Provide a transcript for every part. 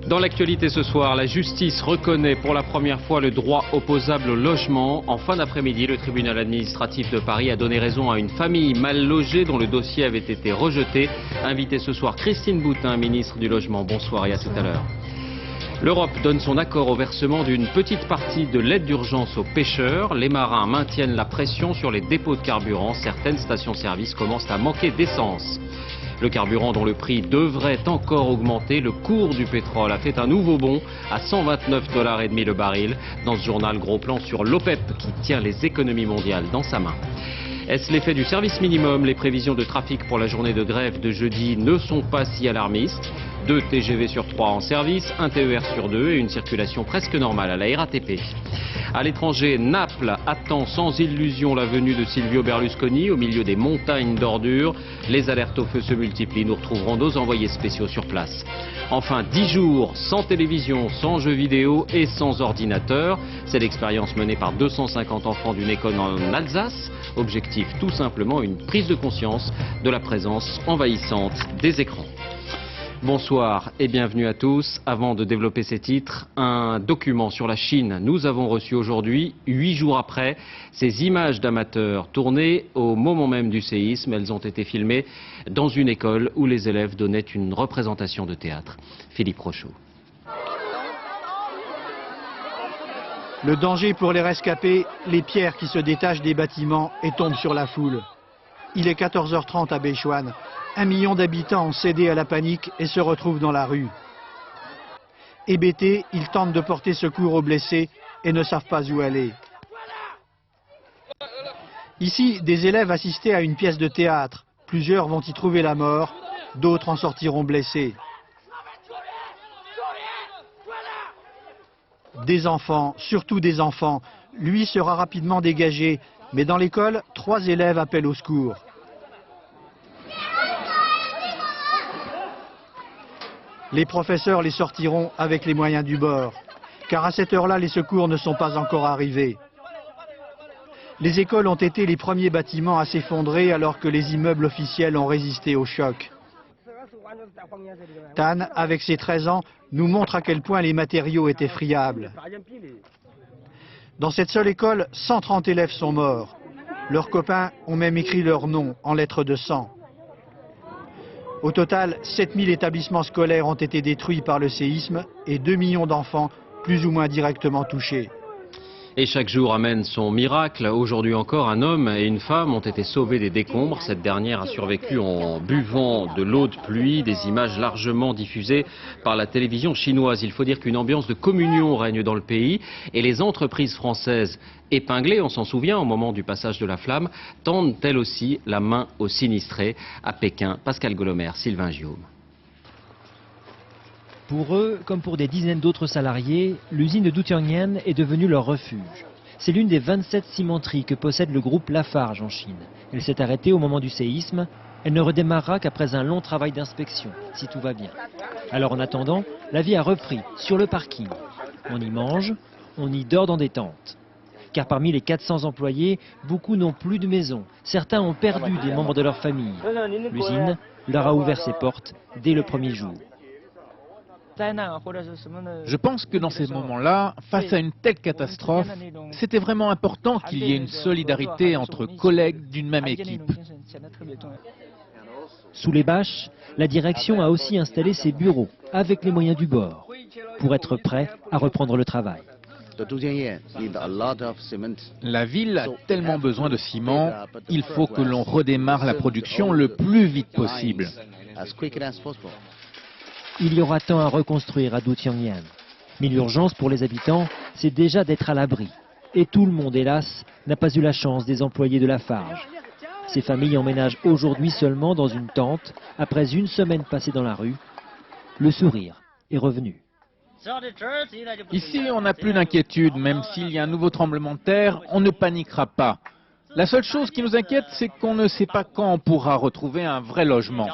Dans l'actualité ce soir, la justice reconnaît pour la première fois le droit opposable au logement. En fin d'après-midi, le tribunal administratif de Paris a donné raison à une famille mal logée dont le dossier avait été rejeté. Invitée ce soir, Christine Boutin, ministre du Logement. Bonsoir et à tout à l'heure. L'Europe donne son accord au versement d'une petite partie de l'aide d'urgence aux pêcheurs. Les marins maintiennent la pression sur les dépôts de carburant. Certaines stations-service commencent à manquer d'essence. Le carburant dont le prix devrait encore augmenter, le cours du pétrole a fait un nouveau bond à 129,5 $ le baril. Dans ce journal, gros plan sur l'OPEP qui tient les économies mondiales dans sa main. Est-ce l'effet du service minimum? Les prévisions de trafic pour la journée de grève de jeudi ne sont pas si alarmistes. 2 TGV sur 3 en service, 1 TER sur 2 et une circulation presque normale à la RATP. À l'étranger, Naples attend sans illusion la venue de Silvio Berlusconi au milieu des montagnes d'ordures. Les alertes au feu se multiplient. Nous retrouverons nos envoyés spéciaux sur place. Enfin, 10 jours sans télévision, sans jeux vidéo et sans ordinateur. C'est l'expérience menée par 250 enfants d'une école en Alsace. Objectif, tout simplement une prise de conscience de la présence envahissante des écrans. Bonsoir et bienvenue à tous. Avant de développer ces titres, un document sur la Chine. Nous avons reçu aujourd'hui, 8 jours après, ces images d'amateurs tournées au moment même du séisme. Elles ont été filmées dans une école où les élèves donnaient une représentation de théâtre. Philippe Rochaud. Le danger pour les rescapés, les pierres qui se détachent des bâtiments et tombent sur la foule. Il est 14h30 à Bechuan. 1 million d'habitants ont cédé à la panique et se retrouvent dans la rue. Hébétés, ils tentent de porter secours aux blessés et ne savent pas où aller. Ici, des élèves assistaient à une pièce de théâtre. Plusieurs vont y trouver la mort, d'autres en sortiront blessés. Des enfants, surtout des enfants. Lui sera rapidement dégagé, mais dans l'école, 3 élèves appellent au secours. Les professeurs les sortiront avec les moyens du bord, car à cette heure-là, les secours ne sont pas encore arrivés. Les écoles ont été les premiers bâtiments à s'effondrer alors que les immeubles officiels ont résisté au choc. Tan, avec ses 13 ans, nous montre à quel point les matériaux étaient friables. Dans cette seule école, 130 élèves sont morts. Leurs copains ont même écrit leur nom en lettres de sang. Au total, 7000 établissements scolaires ont été détruits par le séisme et 2 millions d'enfants plus ou moins directement touchés. Et chaque jour amène son miracle. Aujourd'hui encore, un homme et une femme ont été sauvés des décombres. Cette dernière a survécu en buvant de l'eau de pluie. Des images largement diffusées par la télévision chinoise. Il faut dire qu'une ambiance de communion règne dans le pays. Et les entreprises françaises épinglées, on s'en souvient, au moment du passage de la flamme, tendent elles aussi la main aux sinistrés. À Pékin, Pascal Golomer, Sylvain Giaume. Pour eux, comme pour des dizaines d'autres salariés, l'usine de Dutianyan est devenue leur refuge. C'est l'une des 27 cimenteries que possède le groupe Lafarge en Chine. Elle s'est arrêtée au moment du séisme. Elle ne redémarrera qu'après un long travail d'inspection, si tout va bien. Alors en attendant, la vie a repris sur le parking. On y mange, on y dort dans des tentes. Car parmi les 400 employés, beaucoup n'ont plus de maison. Certains ont perdu des membres de leur famille. L'usine leur a ouvert ses portes dès le premier jour. Je pense que dans ces moments-là, face à une telle catastrophe, c'était vraiment important qu'il y ait une solidarité entre collègues d'une même équipe. Sous les bâches, la direction a aussi installé ses bureaux avec les moyens du bord pour être prêt à reprendre le travail. La ville a tellement besoin de ciment, il faut que l'on redémarre la production le plus vite possible. Il y aura tant à reconstruire à Dutianyan. Mais l'urgence pour les habitants, c'est déjà d'être à l'abri. Et tout le monde, hélas, n'a pas eu la chance des employés de Lafarge. Ces familles emménagent aujourd'hui seulement dans une tente, après une semaine passée dans la rue. Le sourire est revenu. Ici, on n'a plus d'inquiétude, même s'il y a un nouveau tremblement de terre, on ne paniquera pas. La seule chose qui nous inquiète, c'est qu'on ne sait pas quand on pourra retrouver un vrai logement.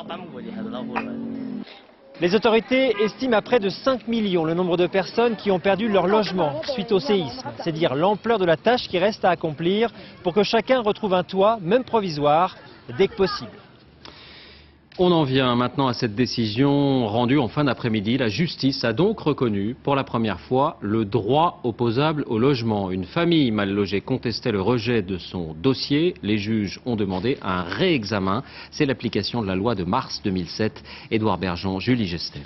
Les autorités estiment à près de 5 millions le nombre de personnes qui ont perdu leur logement suite au séisme. C'est dire l'ampleur de la tâche qui reste à accomplir pour que chacun retrouve un toit, même provisoire, dès que possible. On en vient maintenant à cette décision rendue en fin d'après-midi. La justice a donc reconnu pour la première fois le droit opposable au logement. Une famille mal logée contestait le rejet de son dossier. Les juges ont demandé un réexamen. C'est l'application de la loi de mars 2007. Édouard Bergeon, Julie Gestel.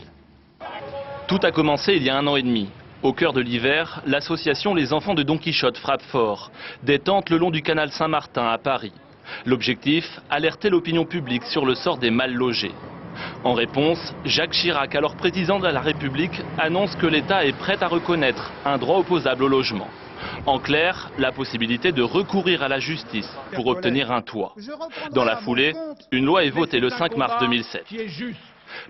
Tout a commencé il y a 1 an et demi. Au cœur de l'hiver, l'association Les Enfants de Don Quichotte frappe fort. Des tentes le long du canal Saint-Martin à Paris. L'objectif, alerter l'opinion publique sur le sort des mal logés. En réponse, Jacques Chirac, alors président de la République, annonce que l'État est prêt à reconnaître un droit opposable au logement. En clair, la possibilité de recourir à la justice pour obtenir un toit. Dans la foulée, une loi est votée le 5 mars 2007.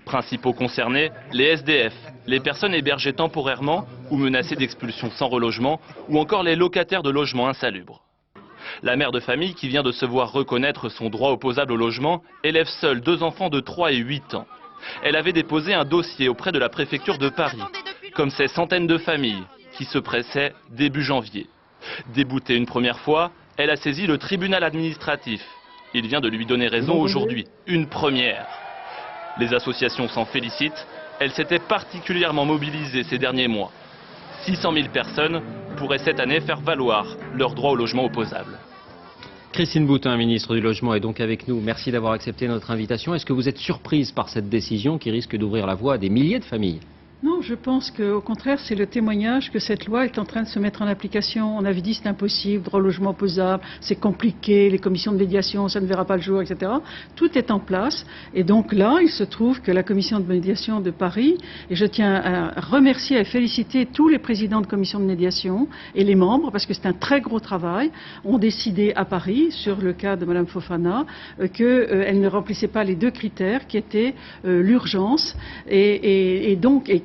Principaux concernés, les SDF, les personnes hébergées temporairement ou menacées d'expulsion sans relogement, ou encore les locataires de logements insalubres. La mère de famille, qui vient de se voir reconnaître son droit opposable au logement, élève seule 2 enfants de 3 et 8 ans. Elle avait déposé un dossier auprès de la préfecture de Paris, comme ces centaines de familles qui se pressaient début janvier. Déboutée une première fois, elle a saisi le tribunal administratif. Il vient de lui donner raison aujourd'hui, une première. Les associations s'en félicitent, elles s'étaient particulièrement mobilisées ces derniers mois. 600 000 personnes pourraient cette année faire valoir leur droit au logement opposable. Christine Boutin, ministre du Logement, est donc avec nous. Merci d'avoir accepté notre invitation. Est-ce que vous êtes surprise par cette décision qui risque d'ouvrir la voie à des milliers de familles ? Non, je pense qu'au contraire, c'est le témoignage que cette loi est en train de se mettre en application. On avait dit c'est impossible, droit au logement opposable, c'est compliqué, les commissions de médiation, ça ne verra pas le jour, etc. Tout est en place. Et donc là, il se trouve que la commission de médiation de Paris, et je tiens à remercier et à féliciter tous les présidents de commission de médiation et les membres, parce que c'est un très gros travail, ont décidé à Paris, sur le cas de Mme Fofana, qu'elle ne remplissait pas les 2 critères qui étaient l'urgence et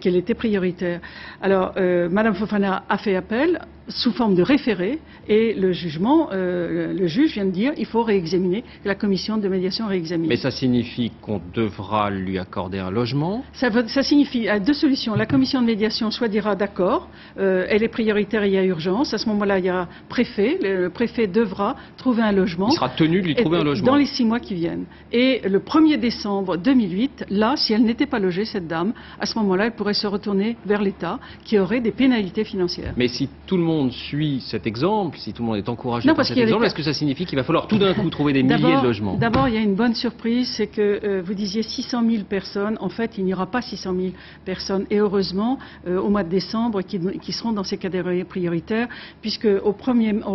qu'elle était prioritaire. Alors, Madame Fofana a fait appel sous forme de référé et le jugement, le juge vient de dire il faut réexaminer, que la commission de médiation réexamine. Mais ça signifie qu'on devra lui accorder un logement ? Ça signifie 2 solutions. La commission de médiation soit dira d'accord, elle est prioritaire et il y a urgence. À ce moment-là, il y a préfet. Le préfet devra trouver un logement. Il sera tenu de lui trouver un logement. Dans les 6 mois qui viennent. Et le 1er décembre 2008, là, si elle n'était pas logée, cette dame, à ce moment-là, elle pourrait se retourner vers l'État qui aurait des pénalités financières. Mais si tout le monde suit cet exemple, si tout le monde est encouragé par cet exemple, est-ce que ça signifie qu'il va falloir tout d'un coup trouver des milliers de logements ? D'abord, il y a une bonne surprise, c'est que vous disiez 600 000 personnes. En fait, il n'y aura pas 600 000 personnes. Et heureusement, au mois de décembre, qui seront dans ces catégories prioritaires, puisque au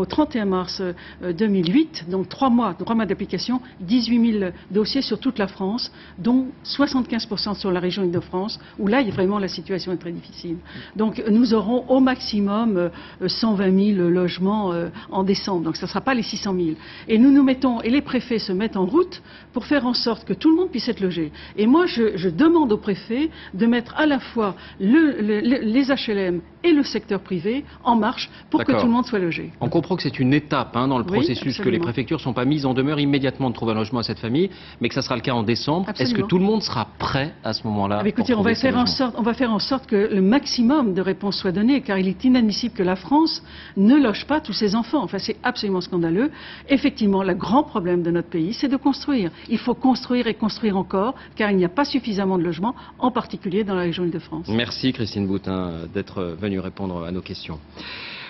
31 mars 2008, donc 3 mois d'application, 18 000 dossiers sur toute la France, dont 75% sur la région Île-de-France, où là, vraiment, la situation est très difficile. Donc, nous aurons au maximum 120 000 logements en décembre. Donc, ça ne sera pas les 600 000. Et nous mettons, et les préfets se mettent en route pour faire en sorte que tout le monde puisse être logé. Et moi, je demande aux préfets de mettre à la fois les HLM et le secteur privé en marche pour que tout le monde soit logé. On comprend que c'est une étape dans le processus, que les préfectures ne sont pas mises en demeure immédiatement de trouver un logement à cette famille, mais que ça sera le cas en décembre. Est-ce que tout le monde sera prêt à ce moment-là ? Écoutez, on va faire en sorte que le maximum de réponses soient données, car il est inadmissible que la France ne loge pas tous ses enfants. Enfin, c'est absolument scandaleux. Effectivement, le grand problème de notre pays, c'est de construire. Il faut construire et construire encore, car il n'y a pas suffisamment de logements, en particulier dans la région Île-de-France. Merci Christine Boutin d'être venue répondre à nos questions.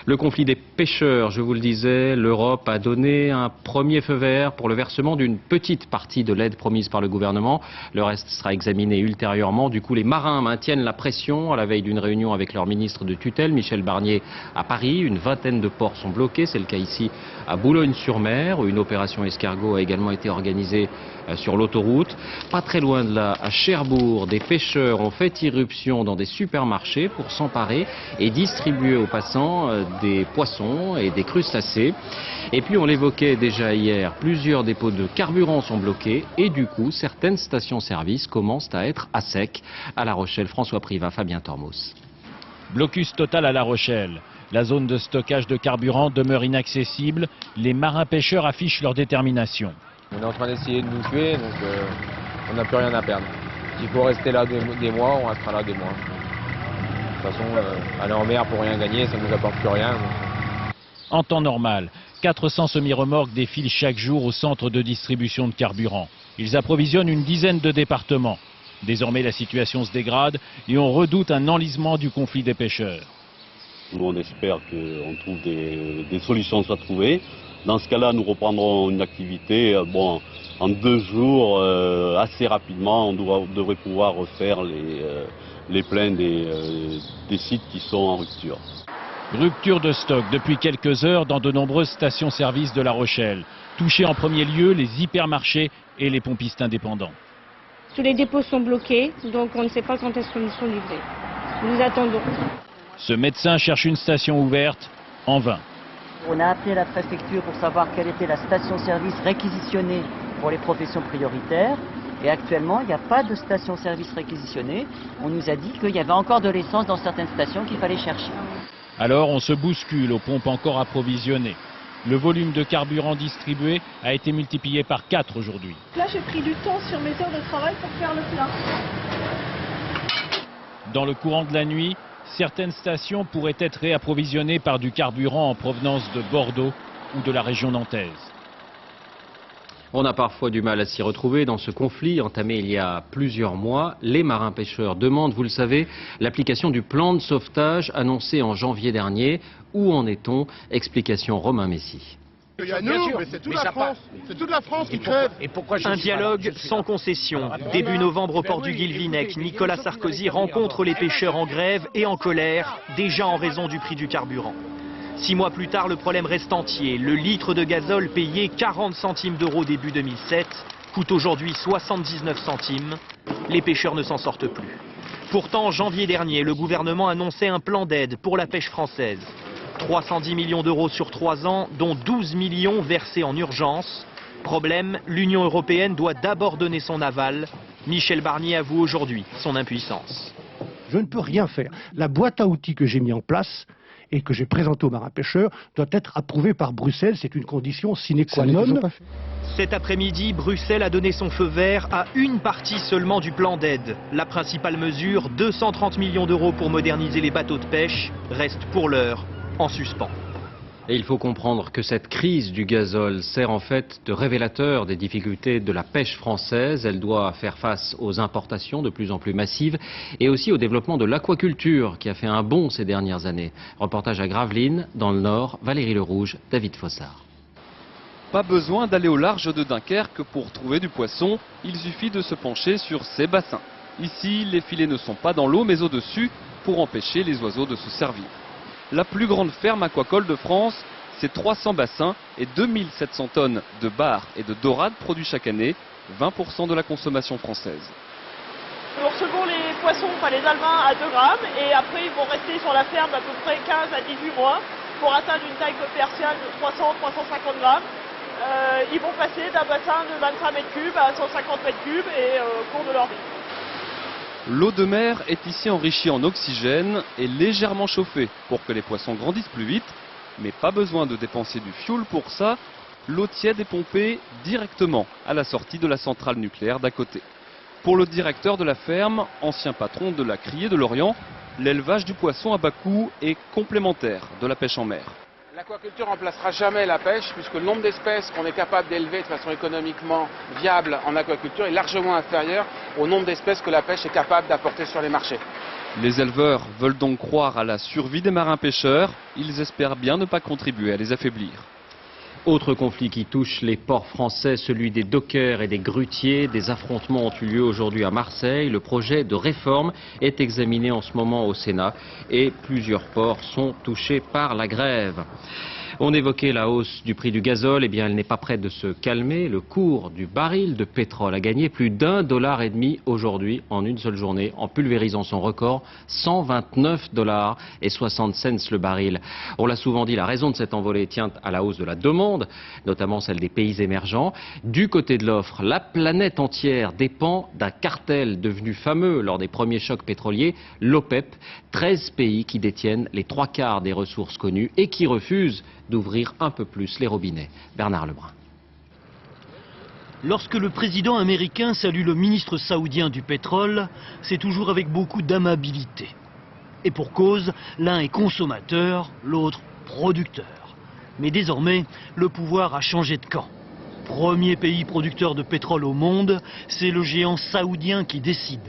Le conflit des pêcheurs, je vous le disais, l'Europe a donné un premier feu vert pour le versement d'une petite partie de l'aide promise par le gouvernement. Le reste sera examiné ultérieurement. Du coup, les marins maintiennent la pression à la veille d'une réunion avec leur ministre de tutelle, Michel Barnier, à Paris. Une vingtaine de ports sont bloqués. C'est le cas ici à Boulogne-sur-Mer, où une opération escargot a également été organisée sur l'autoroute. Pas très loin de là, à Cherbourg, des pêcheurs ont fait irruption dans des supermarchés pour s'emparer et distribuer aux passants des poissons et des crustacés. Et puis on l'évoquait déjà hier, plusieurs dépôts de carburant sont bloqués et du coup certaines stations-service commencent à être à sec. À La Rochelle, François Privat, Fabien Tormos. Blocus total à La Rochelle. La zone de stockage de carburant demeure inaccessible. Les marins pêcheurs affichent leur détermination. On est en train d'essayer de nous tuer, donc on n'a plus rien à perdre. S'il faut rester là des mois, on restera là des mois. De toute façon, aller en mer pour rien gagner, ça ne nous apporte plus rien. En temps normal, 400 semi-remorques défilent chaque jour au centre de distribution de carburant. Ils approvisionnent une dizaine de départements. Désormais, la situation se dégrade et on redoute un enlisement du conflit des pêcheurs. Nous, on espère qu'on trouve des solutions soient trouvées. Dans ce cas-là, nous reprendrons une activité en 2 jours, assez rapidement. On devrait pouvoir refaire les pleins des sites qui sont en rupture. Rupture de stock depuis quelques heures dans de nombreuses stations-service de La Rochelle. Touchés en premier lieu les hypermarchés et les pompistes indépendants. Tous les dépôts sont bloqués, donc on ne sait pas quand est-ce qu'ils sont livrés. Nous attendons. Ce médecin cherche une station ouverte, en vain. On a appelé la préfecture pour savoir quelle était la station-service réquisitionnée pour les professions prioritaires. Et actuellement, il n'y a pas de station-service réquisitionnée. On nous a dit qu'il y avait encore de l'essence dans certaines stations qu'il fallait chercher. Alors on se bouscule aux pompes encore approvisionnées. Le volume de carburant distribué a été multiplié par 4 aujourd'hui. Là, j'ai pris du temps sur mes heures de travail pour faire le plein. Dans le courant de la nuit, certaines stations pourraient être réapprovisionnées par du carburant en provenance de Bordeaux ou de la région nantaise. On a parfois du mal à s'y retrouver dans ce conflit entamé il y a plusieurs mois. Les marins-pêcheurs demandent, vous le savez, l'application du plan de sauvetage annoncé en janvier dernier. Où en est-on? Explication Romain Messi. Il y a nous, mais c'est toute la France. C'est toute la France qui crève. Un dialogue sans concession. Début novembre au port du Guilvinec, Nicolas Sarkozy rencontre les pêcheurs en grève et en colère, déjà en raison du prix du carburant. 6 mois plus tard, le problème reste entier. Le litre de gazole payé 40 centimes d'euros début 2007 coûte aujourd'hui 79 centimes. Les pêcheurs ne s'en sortent plus. Pourtant, en janvier dernier, le gouvernement annonçait un plan d'aide pour la pêche française. 310 millions d'euros sur 3 ans, dont 12 millions versés en urgence. Problème, l'Union européenne doit d'abord donner son aval. Michel Barnier avoue aujourd'hui son impuissance. Je ne peux rien faire. La boîte à outils que j'ai mis en place et que j'ai présenté aux marins-pêcheurs doit être approuvée par Bruxelles. C'est une condition sine qua non. Cet après-midi, Bruxelles a donné son feu vert à une partie seulement du plan d'aide. La principale mesure, 230 millions d'euros pour moderniser les bateaux de pêche, reste pour l'heure en suspens. Et il faut comprendre que cette crise du gazole sert en fait de révélateur des difficultés de la pêche française. Elle doit faire face aux importations de plus en plus massives et aussi au développement de l'aquaculture qui a fait un bond ces dernières années. Reportage à Gravelines, dans le Nord, Valérie Lerouge, David Fossard. Pas besoin d'aller au large de Dunkerque pour trouver du poisson, il suffit de se pencher sur ces bassins. Ici, les filets ne sont pas dans l'eau mais au-dessus pour empêcher les oiseaux de se servir. La plus grande ferme aquacole de France, c'est 300 bassins et 2700 tonnes de bar et de dorade produits chaque année, 20% de la consommation française. Nous recevons les poissons, enfin les alevins à 2 grammes et après ils vont rester sur la ferme à peu près 15 à 18 mois pour atteindre une taille commerciale de 300-350 grammes. Ils vont passer d'un bassin de 25 mètres cubes à 150 mètres cubes et au cours de leur vie. L'eau de mer est ici enrichie en oxygène et légèrement chauffée pour que les poissons grandissent plus vite. Mais pas besoin de dépenser du fioul pour ça. L'eau tiède est pompée directement à la sortie de la centrale nucléaire d'à côté. Pour le directeur de la ferme, ancien patron de la Criée de l'Orient, l'élevage du poisson à bas coût est complémentaire de la pêche en mer. L'aquaculture ne remplacera jamais la pêche puisque le nombre d'espèces qu'on est capable d'élever de façon économiquement viable en aquaculture est largement inférieur au nombre d'espèces que la pêche est capable d'apporter sur les marchés. Les éleveurs veulent donc croire à la survie des marins-pêcheurs. Ils espèrent bien ne pas contribuer à les affaiblir. Autre conflit qui touche les ports français, celui des dockers et des grutiers. Des affrontements ont eu lieu aujourd'hui à Marseille. Le projet de réforme est examiné en ce moment au Sénat et plusieurs ports sont touchés par la grève. On évoquait la hausse du prix du gazole, eh bien elle n'est pas prête de se calmer. Le cours du baril de pétrole a gagné plus d'1,5 $ aujourd'hui en une seule journée, en pulvérisant son record, 129,60 $ le baril. On l'a souvent dit, la raison de cette envolée tient à la hausse de la demande, notamment celle des pays émergents. Du côté de l'offre, la planète entière dépend d'un cartel devenu fameux lors des premiers chocs pétroliers, l'OPEP, 13 pays qui détiennent les 3/4 des ressources connues et qui refusent d'ouvrir un peu plus les robinets. Bernard Lebrun. Lorsque le président américain salue le ministre saoudien du pétrole, c'est toujours avec beaucoup d'amabilité. Et pour cause, l'un est consommateur, l'autre producteur. Mais désormais, le pouvoir a changé de camp. Premier pays producteur de pétrole au monde, c'est le géant saoudien qui décide,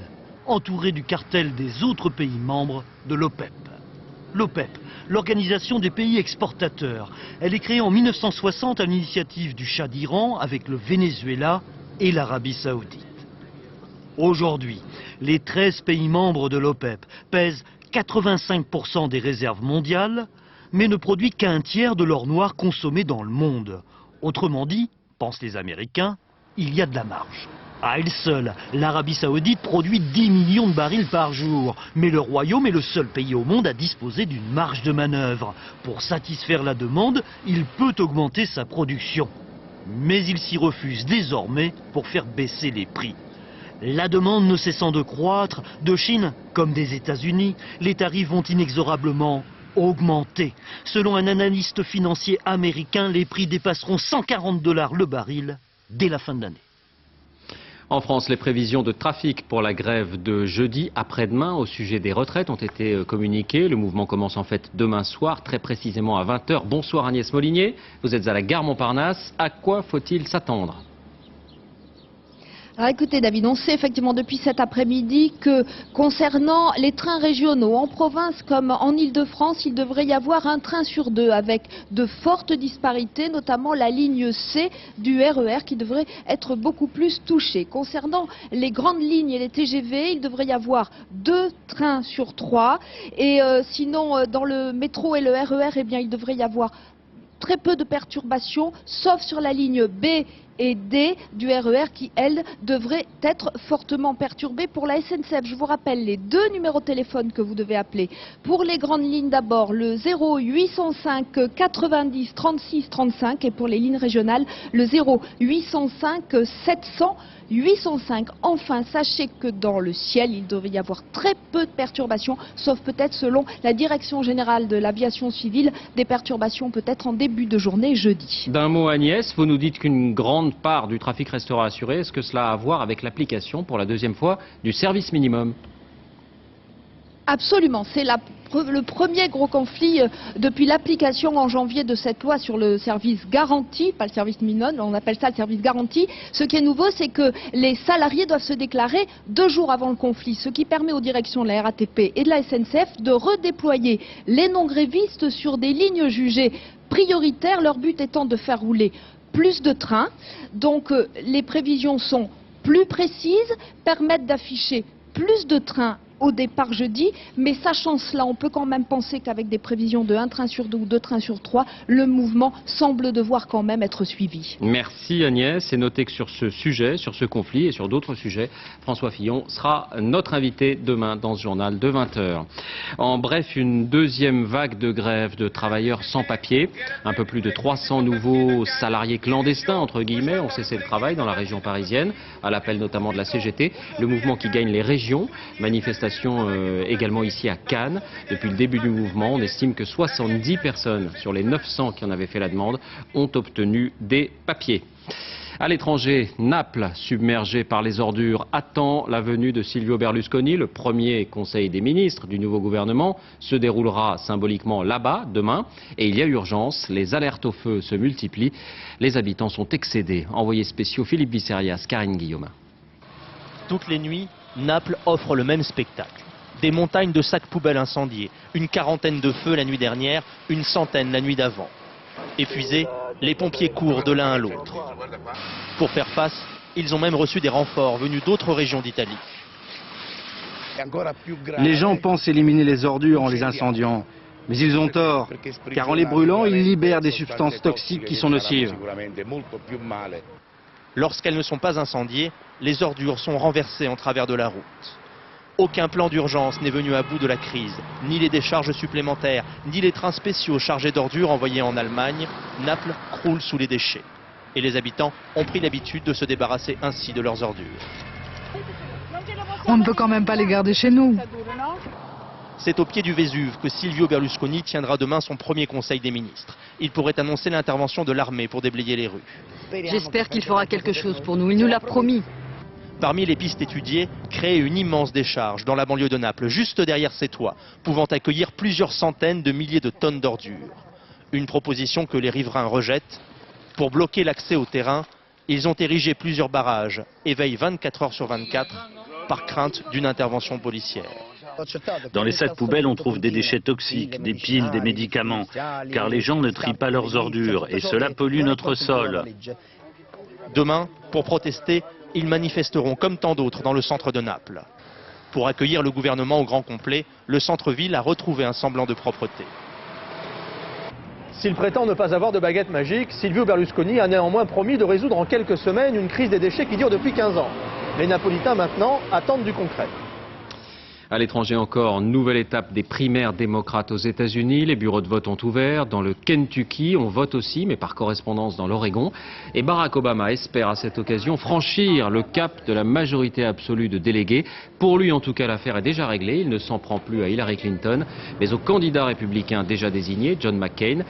entouré du cartel des autres pays membres de l'OPEP. L'OPEP, l'Organisation des pays exportateurs, elle est créée en 1960 à l'initiative du Shah d'Iran avec le Venezuela et l'Arabie Saoudite. Aujourd'hui, les 13 pays membres de l'OPEP pèsent 85% des réserves mondiales, mais ne produisent qu'un tiers de l'or noir consommé dans le monde. Autrement dit, pensent les Américains, il y a de la marge. À elle seule, l'Arabie Saoudite produit 10 millions de barils par jour. Mais le Royaume est le seul pays au monde à disposer d'une marge de manœuvre. Pour satisfaire la demande, il peut augmenter sa production. Mais il s'y refuse désormais pour faire baisser les prix. La demande ne cessant de croître, de Chine comme des États-Unis, les tarifs vont inexorablement augmenter. Selon un analyste financier américain, les prix dépasseront 140 $ le baril dès la fin de l'année. En France, les prévisions de trafic pour la grève de jeudi après-demain au sujet des retraites ont été communiquées. Le mouvement commence en fait demain soir, très précisément à 20 h. Bonsoir Agnès Molinier, vous êtes à la gare Montparnasse. À quoi faut-il s'attendre ? Alors écoutez David, on sait effectivement depuis cet après-midi que concernant les trains régionaux en province comme en Île-de-France, il devrait y avoir un train sur deux avec de fortes disparités, notamment la ligne C du RER qui devrait être beaucoup plus touchée. Concernant les grandes lignes et les TGV, il devrait y avoir 2 trains sur 3 et sinon dans le métro et le RER, eh bien, il devrait y avoir très peu de perturbations, sauf sur la ligne B et D du RER qui, elle, devrait être fortement perturbée. Pour la SNCF, je vous rappelle les 2 numéros de téléphone que vous devez appeler. Pour les grandes lignes d'abord, le 0805 90 36 35 et pour les lignes régionales, le 0805 700 805. Enfin, sachez que dans le ciel, il devrait y avoir très peu de perturbations, sauf peut-être selon la Direction Générale de l'Aviation Civile, des perturbations peut-être en début de journée jeudi. D'un mot Agnès, vous nous dites qu'une grande part du trafic restera assurée. Est-ce que cela a à voir avec l'application pour la 2e fois du service minimum ? Absolument, c'est le premier gros conflit depuis l'application en janvier de cette loi sur le service garanti, pas le service minimum, on appelle ça le service garanti. Ce qui est nouveau, c'est que les salariés doivent se déclarer 2 jours avant le conflit, ce qui permet aux directions de la RATP et de la SNCF de redéployer les non-grévistes sur des lignes jugées prioritaires, leur but étant de faire rouler plus de trains. Donc les prévisions sont plus précises, permettent d'afficher plus de trains au départ jeudi, mais sachant cela, on peut quand même penser qu'avec des prévisions de 1 train sur 2 ou 2 trains sur 3, le mouvement semble devoir quand même être suivi. Merci Agnès, c'est noté que sur ce sujet, sur ce conflit et sur d'autres sujets, François Fillon sera notre invité demain dans ce journal de 20 h. En bref, une 2e vague de grève de travailleurs sans papier, un peu plus de 300 nouveaux salariés clandestins, entre guillemets, ont cessé le travail dans la région parisienne, à l'appel notamment de la CGT, le mouvement qui gagne les régions, manifestation également ici à Cannes. Depuis le début du mouvement, on estime que 70 personnes sur les 900 qui en avaient fait la demande ont obtenu des papiers. À l'étranger, Naples, submergée par les ordures, attend la venue de Silvio Berlusconi. Le premier conseil des ministres du nouveau gouvernement se déroulera symboliquement là-bas demain. Et il y a urgence, les alertes au feu se multiplient. Les habitants sont excédés. Envoyés spéciaux Philippe Visserias, Karine Guillaumin. Toutes les nuits, Naples offre le même spectacle. Des montagnes de sacs poubelles incendiés, une 40aine de feux la nuit dernière, une centaine la nuit d'avant. Épuisés, les pompiers courent de l'un à l'autre. Pour faire face, ils ont même reçu des renforts venus d'autres régions d'Italie. Les gens pensent éliminer les ordures en les incendiant. Mais ils ont tort, car en les brûlant, ils libèrent des substances toxiques qui sont nocives. Lorsqu'elles ne sont pas incendiées, les ordures sont renversées en travers de la route. Aucun plan d'urgence n'est venu à bout de la crise, ni les décharges supplémentaires, ni les trains spéciaux chargés d'ordures envoyés en Allemagne. Naples croule sous les déchets. Et les habitants ont pris l'habitude de se débarrasser ainsi de leurs ordures. On ne peut quand même pas les garder chez nous. C'est au pied du Vésuve que Silvio Berlusconi tiendra demain son premier conseil des ministres. Il pourrait annoncer l'intervention de l'armée pour déblayer les rues. J'espère qu'il fera quelque chose pour nous, il nous l'a promis. Parmi les pistes étudiées, créer une immense décharge dans la banlieue de Naples, juste derrière ses toits, pouvant accueillir plusieurs centaines de milliers de tonnes d'ordures. Une proposition que les riverains rejettent. Pour bloquer l'accès au terrain, ils ont érigé plusieurs barrages et veillent 24 heures sur 24 par crainte d'une intervention policière. Dans les sacs poubelles, on trouve des déchets toxiques, des piles, des médicaments, car les gens ne trient pas leurs ordures et cela pollue notre sol. Demain, pour protester, ils manifesteront comme tant d'autres dans le centre de Naples. Pour accueillir le gouvernement au grand complet, le centre-ville a retrouvé un semblant de propreté. S'il prétend ne pas avoir de baguette magique, Silvio Berlusconi a néanmoins promis de résoudre en quelques semaines une crise des déchets qui dure depuis 15 ans. Les Napolitains maintenant attendent du concret. À l'étranger encore, nouvelle étape des primaires démocrates aux États-Unis. Les bureaux de vote ont ouvert. Dans le Kentucky, on vote aussi, mais par correspondance dans l'Oregon. Et Barack Obama espère à cette occasion franchir le cap de la majorité absolue de délégués. Pour lui, en tout cas, l'affaire est déjà réglée. Il ne s'en prend plus à Hillary Clinton, mais au candidat républicain déjà désigné, John McCain,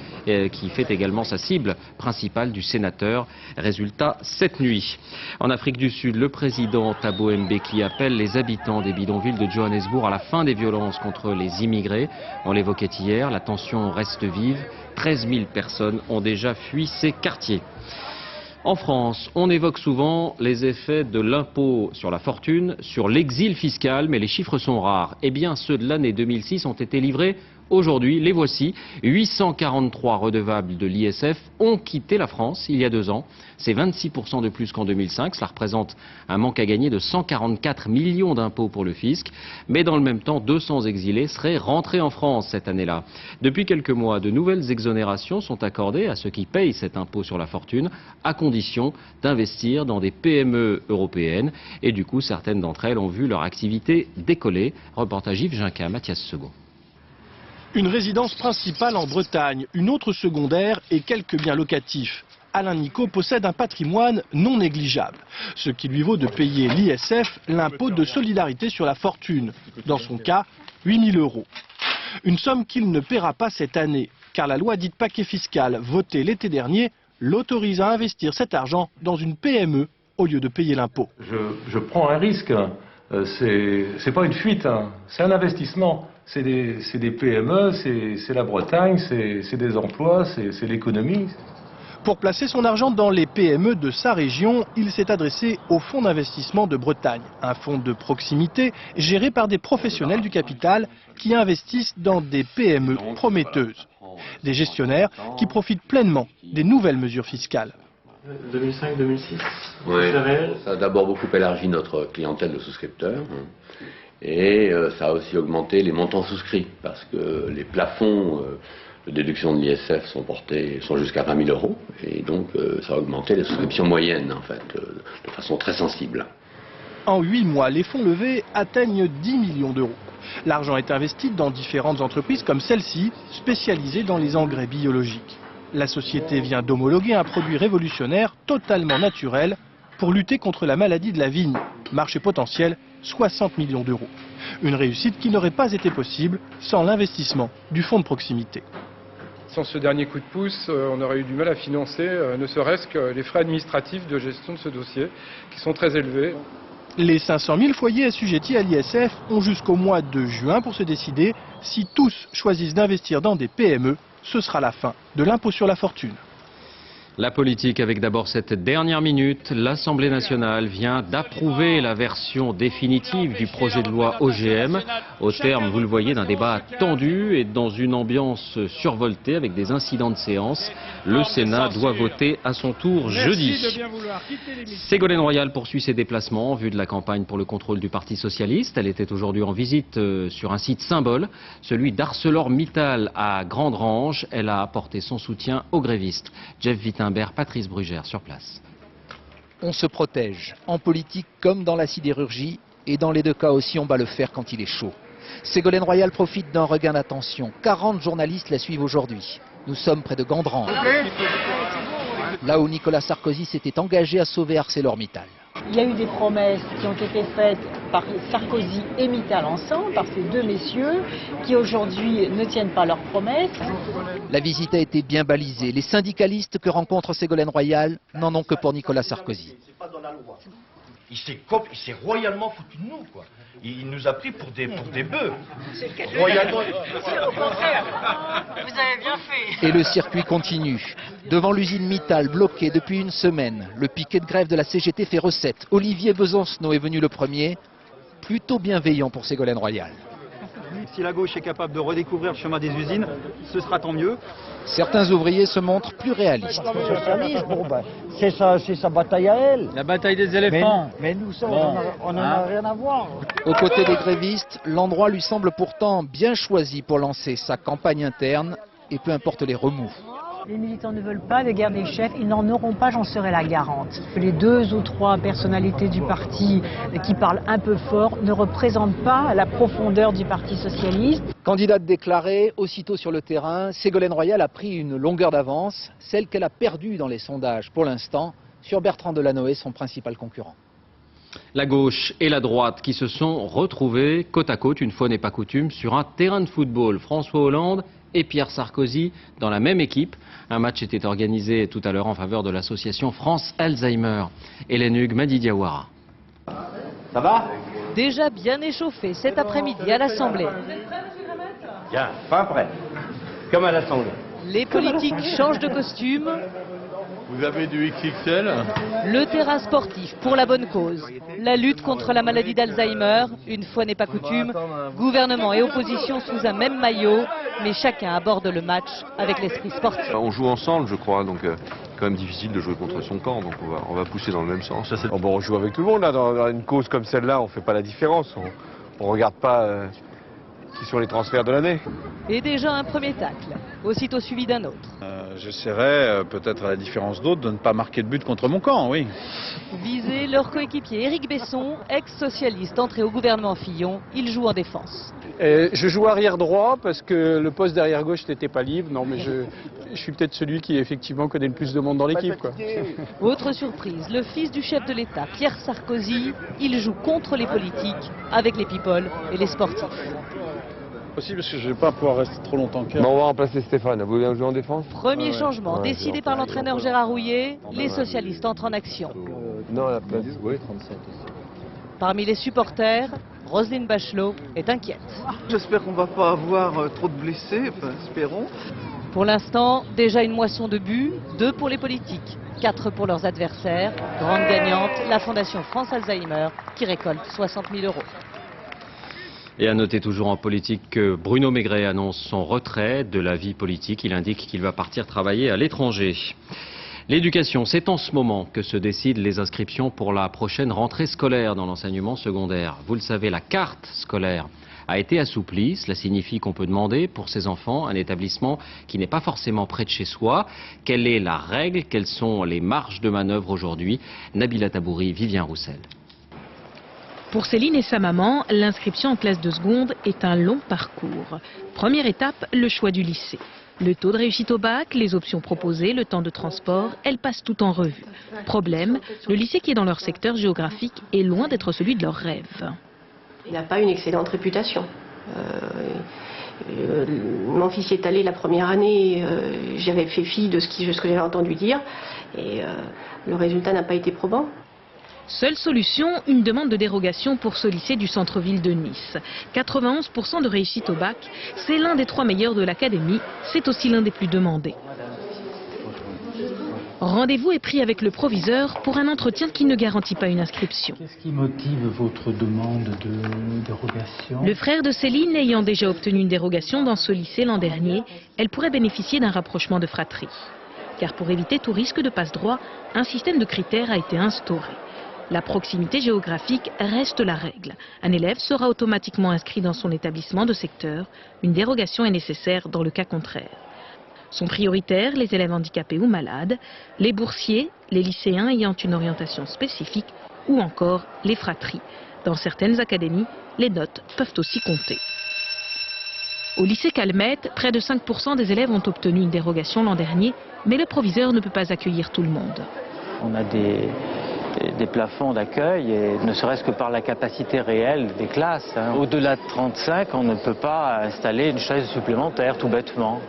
qui fait également sa cible principale du sénateur. Résultat, cette nuit. En Afrique du Sud, le président Thabo Mbeki appelle les habitants des bidonvilles de Johannesburg à la fin des violences contre les immigrés. On l'évoquait hier, la tension reste vive. 13 000 personnes ont déjà fui ces quartiers. En France, on évoque souvent les effets de l'impôt sur la fortune, sur l'exil fiscal, mais les chiffres sont rares. Eh bien, ceux de l'année 2006 ont été livrés aujourd'hui. Les voici. 843 redevables de l'ISF ont quitté la France il y a 2 ans. C'est 26% de plus qu'en 2005. Cela représente un manque à gagner de 144 millions d'impôts pour le fisc. Mais dans le même temps, 200 exilés seraient rentrés en France cette année-là. Depuis quelques mois, de nouvelles exonérations sont accordées à ceux qui payent cet impôt sur la fortune, à condition d'investir dans des PME européennes. Et du coup, certaines d'entre elles ont vu leur activité décoller. Reportage Yves Ginca, Mathias Second. Une résidence principale en Bretagne, une autre secondaire et quelques biens locatifs. Alain Nicot possède un patrimoine non négligeable, ce qui lui vaut de payer l'ISF, l'impôt de solidarité sur la fortune. Dans son cas, 8 000 €. Une somme qu'il ne paiera pas cette année, car la loi dite paquet fiscal, votée l'été dernier, l'autorise à investir cet argent dans une PME au lieu de payer l'impôt. Je prends un risque, c'est pas une fuite, c'est un investissement. C'est des PME, c'est la Bretagne, c'est des emplois, c'est l'économie. Pour placer son argent dans les PME de sa région, il s'est adressé au Fonds d'investissement de Bretagne, un fonds de proximité géré par des professionnels du capital qui investissent dans des PME prometteuses. Des gestionnaires qui profitent pleinement des nouvelles mesures fiscales. 2005-2006. Oui, ça a d'abord beaucoup élargi notre clientèle de souscripteurs. Et ça a aussi augmenté les montants souscrits, parce que les plafonds de déduction de l'ISF sont jusqu'à 20 000 €, et donc ça a augmenté les souscriptions moyennes, en fait, de façon très sensible. En 8 mois, les fonds levés atteignent 10 millions d'euros. L'argent est investi dans différentes entreprises comme celle-ci, spécialisée dans les engrais biologiques. La société vient d'homologuer un produit révolutionnaire, totalement naturel, pour lutter contre la maladie de la vigne. Marché potentiel, 60 millions d'euros. Une réussite qui n'aurait pas été possible sans l'investissement du fonds de proximité. Sans ce dernier coup de pouce, on aurait eu du mal à financer, ne serait-ce que les frais administratifs de gestion de ce dossier, qui sont très élevés. Les 500 000 foyers assujettis à l'ISF ont jusqu'au mois de juin pour se décider. Si tous choisissent d'investir dans des PME, ce sera la fin de l'impôt sur la fortune. La politique avec d'abord cette dernière minute. L'Assemblée nationale vient d'approuver la version définitive du projet de loi OGM. Au terme, vous le voyez, d'un débat tendu et dans une ambiance survoltée avec des incidents de séance. Le Sénat doit voter à son tour jeudi. Ségolène Royal poursuit ses déplacements en vue de la campagne pour le contrôle du Parti socialiste. Elle était aujourd'hui en visite sur un site symbole, celui d'ArcelorMittal à Grande-Range. Elle a apporté son soutien aux grévistes. Jeff Wittenberg, Patrice Brugère sur place. On se protège, en politique comme dans la sidérurgie, et dans les deux cas aussi on bat le fer quand il est chaud. Ségolène Royal profite d'un regain d'attention. 40 journalistes la suivent aujourd'hui. Nous sommes près de Gandran, là où Nicolas Sarkozy s'était engagé à sauver ArcelorMittal. Il y a eu des promesses qui ont été faites par Sarkozy et Mittal ensemble, par ces deux messieurs qui aujourd'hui ne tiennent pas leurs promesses. La visite a été bien balisée. Les syndicalistes que rencontre Ségolène Royal n'en ont que pour Nicolas Sarkozy. Il s'est royalement foutu de nous, quoi. Il nous a pris pour des bœufs. Royalement. Au contraire, vous avez bien fait. Et le circuit continue. Devant l'usine Mittal, bloquée depuis une semaine, le piquet de grève de la CGT fait recette. Olivier Besancenot est venu le premier, plutôt bienveillant pour Ségolène Royal. Si la gauche est capable de redécouvrir le chemin des usines, ce sera tant mieux. Certains ouvriers se montrent plus réalistes. C'est sa bataille à elle. La bataille des éléphants. Mais nous, ça, on n'en a rien à voir. Aux côtés des grévistes, l'endroit lui semble pourtant bien choisi pour lancer sa campagne interne, et peu importe les remous. Les militants ne veulent pas de guerre des chefs, ils n'en auront pas, j'en serai la garante. Les 2 ou 3 personnalités du parti qui parlent un peu fort ne représentent pas la profondeur du Parti socialiste. Candidate déclarée, aussitôt sur le terrain, Ségolène Royal a pris une longueur d'avance, celle qu'elle a perdue dans les sondages pour l'instant, sur Bertrand Delanoë, son principal concurrent. La gauche et la droite qui se sont retrouvés côte à côte, une fois n'est pas coutume, sur un terrain de football. François Hollande et Pierre Sarkozy dans la même équipe. Un match était organisé tout à l'heure en faveur de l'association France Alzheimer. Hélène Hugues, Madi Diawara. Ça va? Déjà bien échauffé cet après-midi à l'Assemblée. Bien, fin prêt. Comme à l'Assemblée. Les politiques changent de costume. Vous avez du XXL? Le terrain sportif pour la bonne cause. La lutte contre la maladie d'Alzheimer, une fois n'est pas coutume. Gouvernement et opposition sous un même maillot, mais chacun aborde le match avec l'esprit sportif. On joue ensemble, je crois, donc quand même difficile de jouer contre son camp, donc on va pousser dans le même sens. On joue avec tout le monde, là, dans une cause comme celle-là, on ne fait pas la différence. On ne regarde pas qui sont les transferts de l'année. Et déjà un premier tacle, aussitôt suivi d'un autre. J'essaierai, peut-être à la différence d'autres, de ne pas marquer de but contre mon camp, oui. Viser leur coéquipier Éric Besson, ex-socialiste entré au gouvernement Fillon, il joue en défense. Je joue arrière droit parce que le poste d'arrière gauche n'était pas libre. Non, mais je suis peut-être celui qui effectivement connaît le plus de monde dans l'équipe, quoi. Autre surprise, le fils du chef de l'État, Pierre Sarkozy, il joue contre les politiques, avec les people et les sportifs. Possible parce que je ne vais pas pouvoir rester trop longtemps. On va remplacer Stéphane. Vous voulez jouer en défense? Premier changement décidé par l'entraîneur Gérard Rouillet, les socialistes entrent en action. Non, la place, oui. Parmi les supporters, Roselyne Bachelot est inquiète. J'espère qu'on ne va pas avoir trop de blessés, enfin, espérons. Pour l'instant, déjà une moisson de buts, 2 pour les politiques, 4 pour leurs adversaires. Grande gagnante, la Fondation France Alzheimer qui récolte 60 000 €. Et à noter toujours en politique que Bruno Maigret annonce son retrait de la vie politique. Il indique qu'il va partir travailler à l'étranger. L'éducation, c'est en ce moment que se décident les inscriptions pour la prochaine rentrée scolaire dans l'enseignement secondaire. Vous le savez, la carte scolaire a été assouplie. Cela signifie qu'on peut demander pour ses enfants un établissement qui n'est pas forcément près de chez soi. Quelle est la règle? Quelles sont les marges de manœuvre aujourd'hui? Nabila Tabouri, Vivien Roussel. Pour Céline et sa maman, l'inscription en classe de seconde est un long parcours. Première étape, le choix du lycée. Le taux de réussite au bac, les options proposées, le temps de transport, elles passent tout en revue. Problème, le lycée qui est dans leur secteur géographique est loin d'être celui de leurs rêves. Il n'a pas une excellente réputation. Mon fils y est allé la première année, j'avais fait fi de ce que j'avais entendu dire, et le résultat n'a pas été probant. Seule solution, une demande de dérogation pour ce lycée du centre-ville de Nice. 91% de réussite au bac, c'est l'un des 3 meilleurs de l'académie, c'est aussi l'un des plus demandés. Rendez-vous est pris avec le proviseur pour un entretien qui ne garantit pas une inscription. Qu'est-ce qui motive votre demande de dérogation? Le frère de Céline ayant déjà obtenu une dérogation dans ce lycée l'an dernier, elle pourrait bénéficier d'un rapprochement de fratrie. Car pour éviter tout risque de passe-droit, un système de critères a été instauré. La proximité géographique reste la règle. Un élève sera automatiquement inscrit dans son établissement de secteur. Une dérogation est nécessaire dans le cas contraire. Sont prioritaires les élèves handicapés ou malades, les boursiers, les lycéens ayant une orientation spécifique ou encore les fratries. Dans certaines académies, les notes peuvent aussi compter. Au lycée Calmette, près de 5% des élèves ont obtenu une dérogation l'an dernier, mais le proviseur ne peut pas accueillir tout le monde. On a des plafonds d'accueil, et ne serait-ce que par la capacité réelle des classes. Au-delà de 35, on ne peut pas installer une chaise supplémentaire, tout bêtement.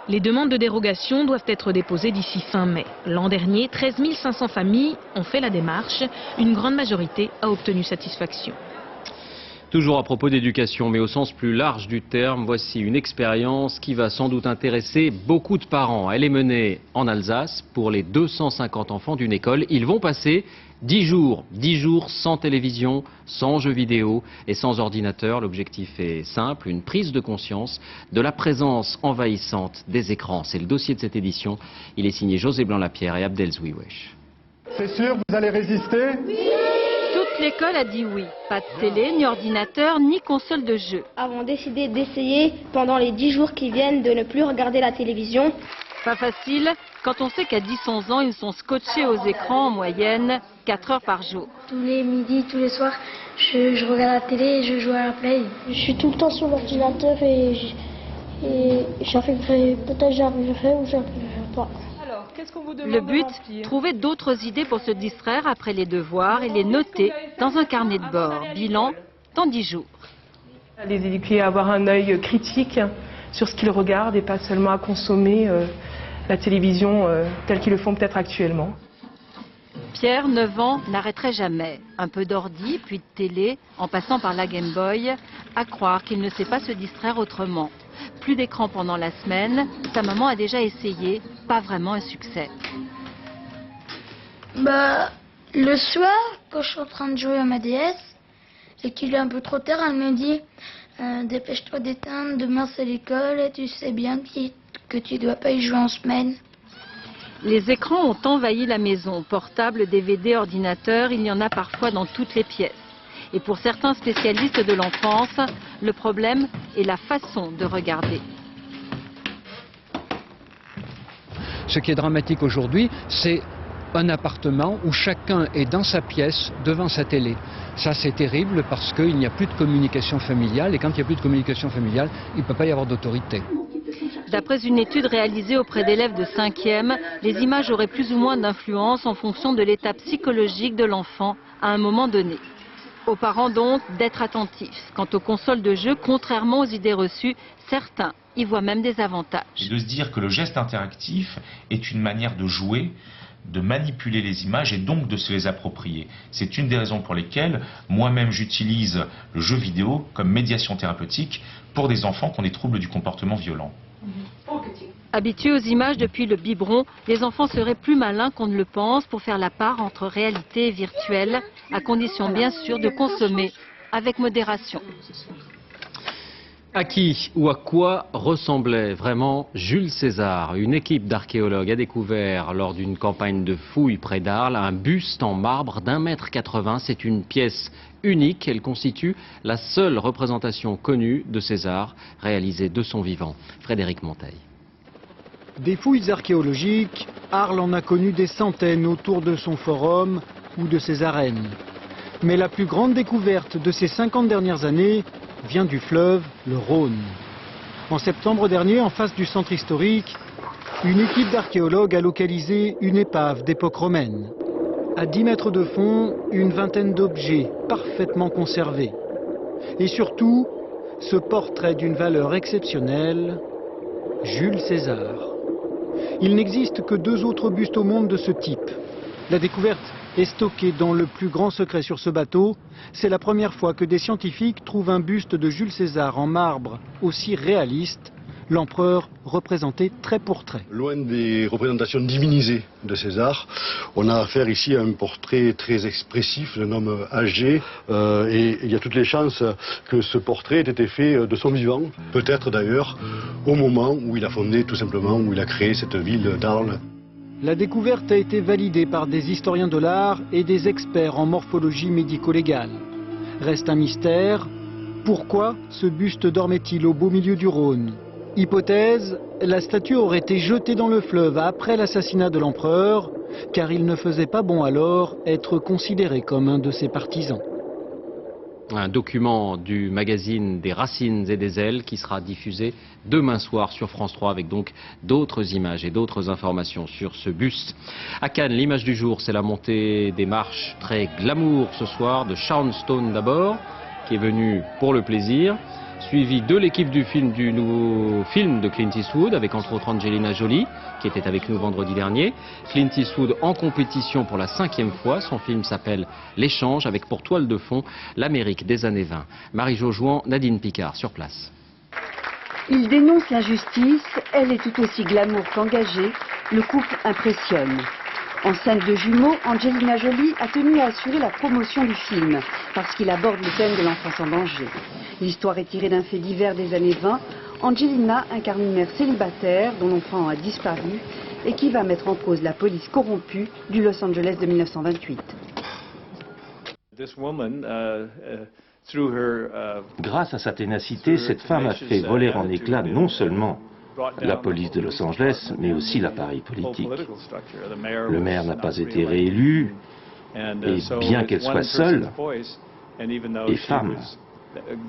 Les demandes de dérogation doivent être déposées d'ici fin mai. L'an dernier, 13 500 familles ont fait la démarche. Une grande majorité a obtenu satisfaction. Toujours à propos d'éducation, mais au sens plus large du terme, voici une expérience qui va sans doute intéresser beaucoup de parents. Elle est menée en Alsace pour les 250 enfants d'une école. Ils vont passer 10 jours sans télévision, sans jeux vidéo et sans ordinateur. L'objectif est simple, une prise de conscience de la présence envahissante des écrans. C'est le dossier de cette édition. Il est signé José Blanc-Lapierre et Abdel Zouiwesh. C'est sûr, vous allez résister ? Oui. Toute l'école a dit oui. Pas de télé, ni ordinateur, ni console de jeu. Avons décidé d'essayer pendant les 10 jours qui viennent de ne plus regarder la télévision. Pas facile quand on sait qu'à 10-11 ans, ils sont scotchés aux écrans en moyenne 4 heures par jour. Tous les midis, tous les soirs, je regarde la télé et je joue à la play. Je suis tout le temps sur l'ordinateur et j'arriverai, peut-être j'arriverai ou j'arriverai pas. Le but, trouver d'autres idées pour se distraire après les devoirs et les noter dans un carnet de bord. Bilan dans 10 jours. Les éduquer à avoir un œil critique sur ce qu'ils regardent et pas seulement à consommer la télévision telle qu'ils le font peut-être actuellement. Pierre, 9 ans, n'arrêterait jamais. Un peu d'ordi, puis de télé, en passant par la Game Boy, à croire qu'il ne sait pas se distraire autrement. Plus d'écran pendant la semaine, sa maman a déjà essayé, pas vraiment un succès. Le soir, quand je suis en train de jouer à ma DS, et qu'il est un peu trop tard, elle me dit dépêche-toi d'éteindre, demain c'est l'école et tu sais bien que tu dois pas y jouer en semaine. Les écrans ont envahi la maison. Portables, DVD, ordinateurs, il y en a parfois dans toutes les pièces. Et pour certains spécialistes de l'enfance, le problème est la façon de regarder. Ce qui est dramatique aujourd'hui, c'est un appartement où chacun est dans sa pièce devant sa télé. Ça, c'est terrible parce qu'il n'y a plus de communication familiale et quand il n'y a plus de communication familiale, il ne peut pas y avoir d'autorité. D'après une étude réalisée auprès d'élèves de 5e, les images auraient plus ou moins d'influence en fonction de l'état psychologique de l'enfant à un moment donné. Aux parents donc d'être attentifs. Quant aux consoles de jeu, contrairement aux idées reçues, certains y voient même des avantages. Et de se dire que le geste interactif est une manière de jouer, de manipuler les images et donc de se les approprier. C'est une des raisons pour lesquelles moi-même j'utilise le jeu vidéo comme médiation thérapeutique pour des enfants qui ont des troubles du comportement violent. Habitués aux images depuis le biberon, les enfants seraient plus malins qu'on ne le pense pour faire la part entre réalité et virtuelle, à condition bien sûr de consommer avec modération. À qui ou à quoi ressemblait vraiment Jules César? Une équipe d'archéologues a découvert lors d'une campagne de fouilles près d'Arles un buste en marbre d'1,80 m. C'est une pièce unique. Elle constitue la seule représentation connue de César réalisée de son vivant. Frédéric Monteil. Des fouilles archéologiques, Arles en a connu des centaines autour de son forum ou de ses arènes. Mais la plus grande découverte de ces 50 dernières années vient du fleuve, le Rhône. En septembre dernier, en face du centre historique, une équipe d'archéologues a localisé une épave d'époque romaine. À 10 mètres de fond, une vingtaine d'objets parfaitement conservés. Et surtout, ce portrait d'une valeur exceptionnelle, Jules César. Il n'existe que 2 autres bustes au monde de ce type. La découverte est stockée dans le plus grand secret sur ce bateau. C'est la première fois que des scientifiques trouvent un buste de Jules César en marbre aussi réaliste, l'empereur représenté trait pour trait. Loin des représentations divinisées de César, on a affaire ici à un portrait très expressif d'un homme âgé et il y a toutes les chances que ce portrait ait été fait de son vivant, peut-être d'ailleurs au moment où il a fondé tout simplement, où il a créé cette ville d'Arles. La découverte a été validée par des historiens de l'art et des experts en morphologie médico-légale. Reste un mystère, pourquoi ce buste dormait-il au beau milieu du Rhône? Hypothèse, la statue aurait été jetée dans le fleuve après l'assassinat de l'empereur, car il ne faisait pas bon alors être considéré comme un de ses partisans. Un document du magazine Des Racines et des Ailes qui sera diffusé demain soir sur France 3 avec donc d'autres images et d'autres informations sur ce buste. À Cannes, l'image du jour, c'est la montée des marches très glamour ce soir de Sharon Stone d'abord, qui est venu pour le plaisir, suivi de l'équipe du nouveau film de Clint Eastwood, avec entre autres Angelina Jolie, qui était avec nous vendredi dernier. Clint Eastwood en compétition pour la 5e fois. Son film s'appelle L'échange, avec pour toile de fond l'Amérique des années 20. Marie-Jo Jouan, Nadine Picard, sur place. Il dénonce l'injustice, elle est tout aussi glamour qu'engagée, le couple impressionne. Enceinte de jumeaux, Angelina Jolie a tenu à assurer la promotion du film, parce qu'il aborde le thème de l'enfance en danger. L'histoire est tirée d'un fait divers des années 20. Angelina incarne une mère célibataire dont l'enfant a disparu et qui va mettre en cause la police corrompue du Los Angeles de 1928. Grâce à sa ténacité, cette femme a fait voler en éclats non seulement la police de Los Angeles, mais aussi l'appareil politique. Le maire n'a pas été réélu, et bien qu'elle soit seule et femme,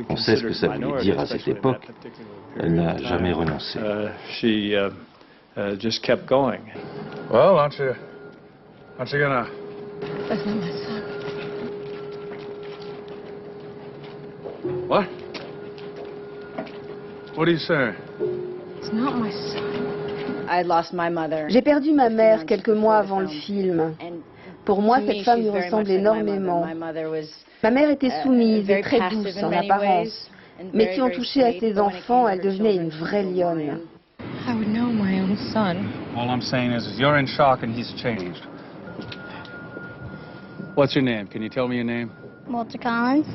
on sait ce que ça voulait dire à cette époque, elle n'a jamais renoncé. Just kept going. Well, aren't you gonna... That's not my son. What? What are you saying? It's not my son. J'ai perdu ma mère quelques mois avant le film. Pour moi, cette femme lui ressemble énormément. Ma mère était soumise et très douce en apparence. Mais si on touchait à ses enfants, elle devenait une vraie lionne. I would know my own son. All I'm saying is you're in shock and he's changed. What's your name? Can you tell me your name? Walter Collins.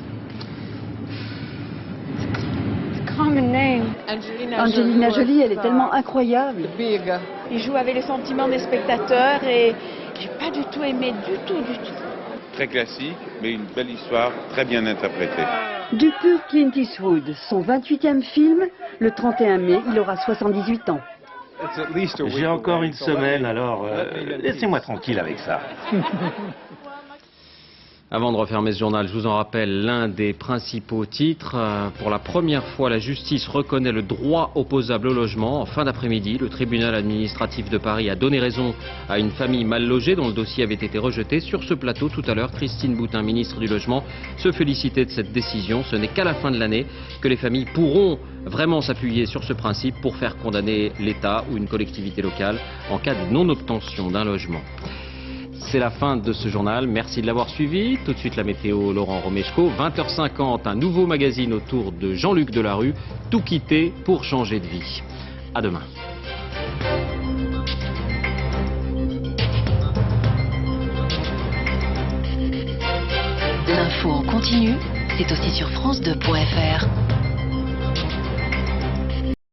Common name. Angelina Jolie, elle est tellement incroyable. Il joue avec les sentiments des spectateurs et j'ai pas du tout aimé, du tout. Très classique, mais une belle histoire, très bien interprétée. Du pur Clint Eastwood, son 28e film, le 31 mai, il aura 78 ans. J'ai encore une semaine, alors laissez-moi tranquille avec ça. Avant de refermer ce journal, je vous en rappelle l'un des principaux titres. Pour la première fois, la justice reconnaît le droit opposable au logement. En fin d'après-midi, le tribunal administratif de Paris a donné raison à une famille mal logée dont le dossier avait été rejeté. Sur ce plateau, tout à l'heure, Christine Boutin, ministre du Logement, se félicitait de cette décision. Ce n'est qu'à la fin de l'année que les familles pourront vraiment s'appuyer sur ce principe pour faire condamner l'État ou une collectivité locale en cas de non-obtention d'un logement. C'est la fin de ce journal, merci de l'avoir suivi. Tout de suite la météo, Laurent Romeshko. 20h50, un nouveau magazine autour de Jean-Luc Delarue. Tout quitter pour changer de vie. À demain. L'info en continu, c'est aussi sur France2.fr.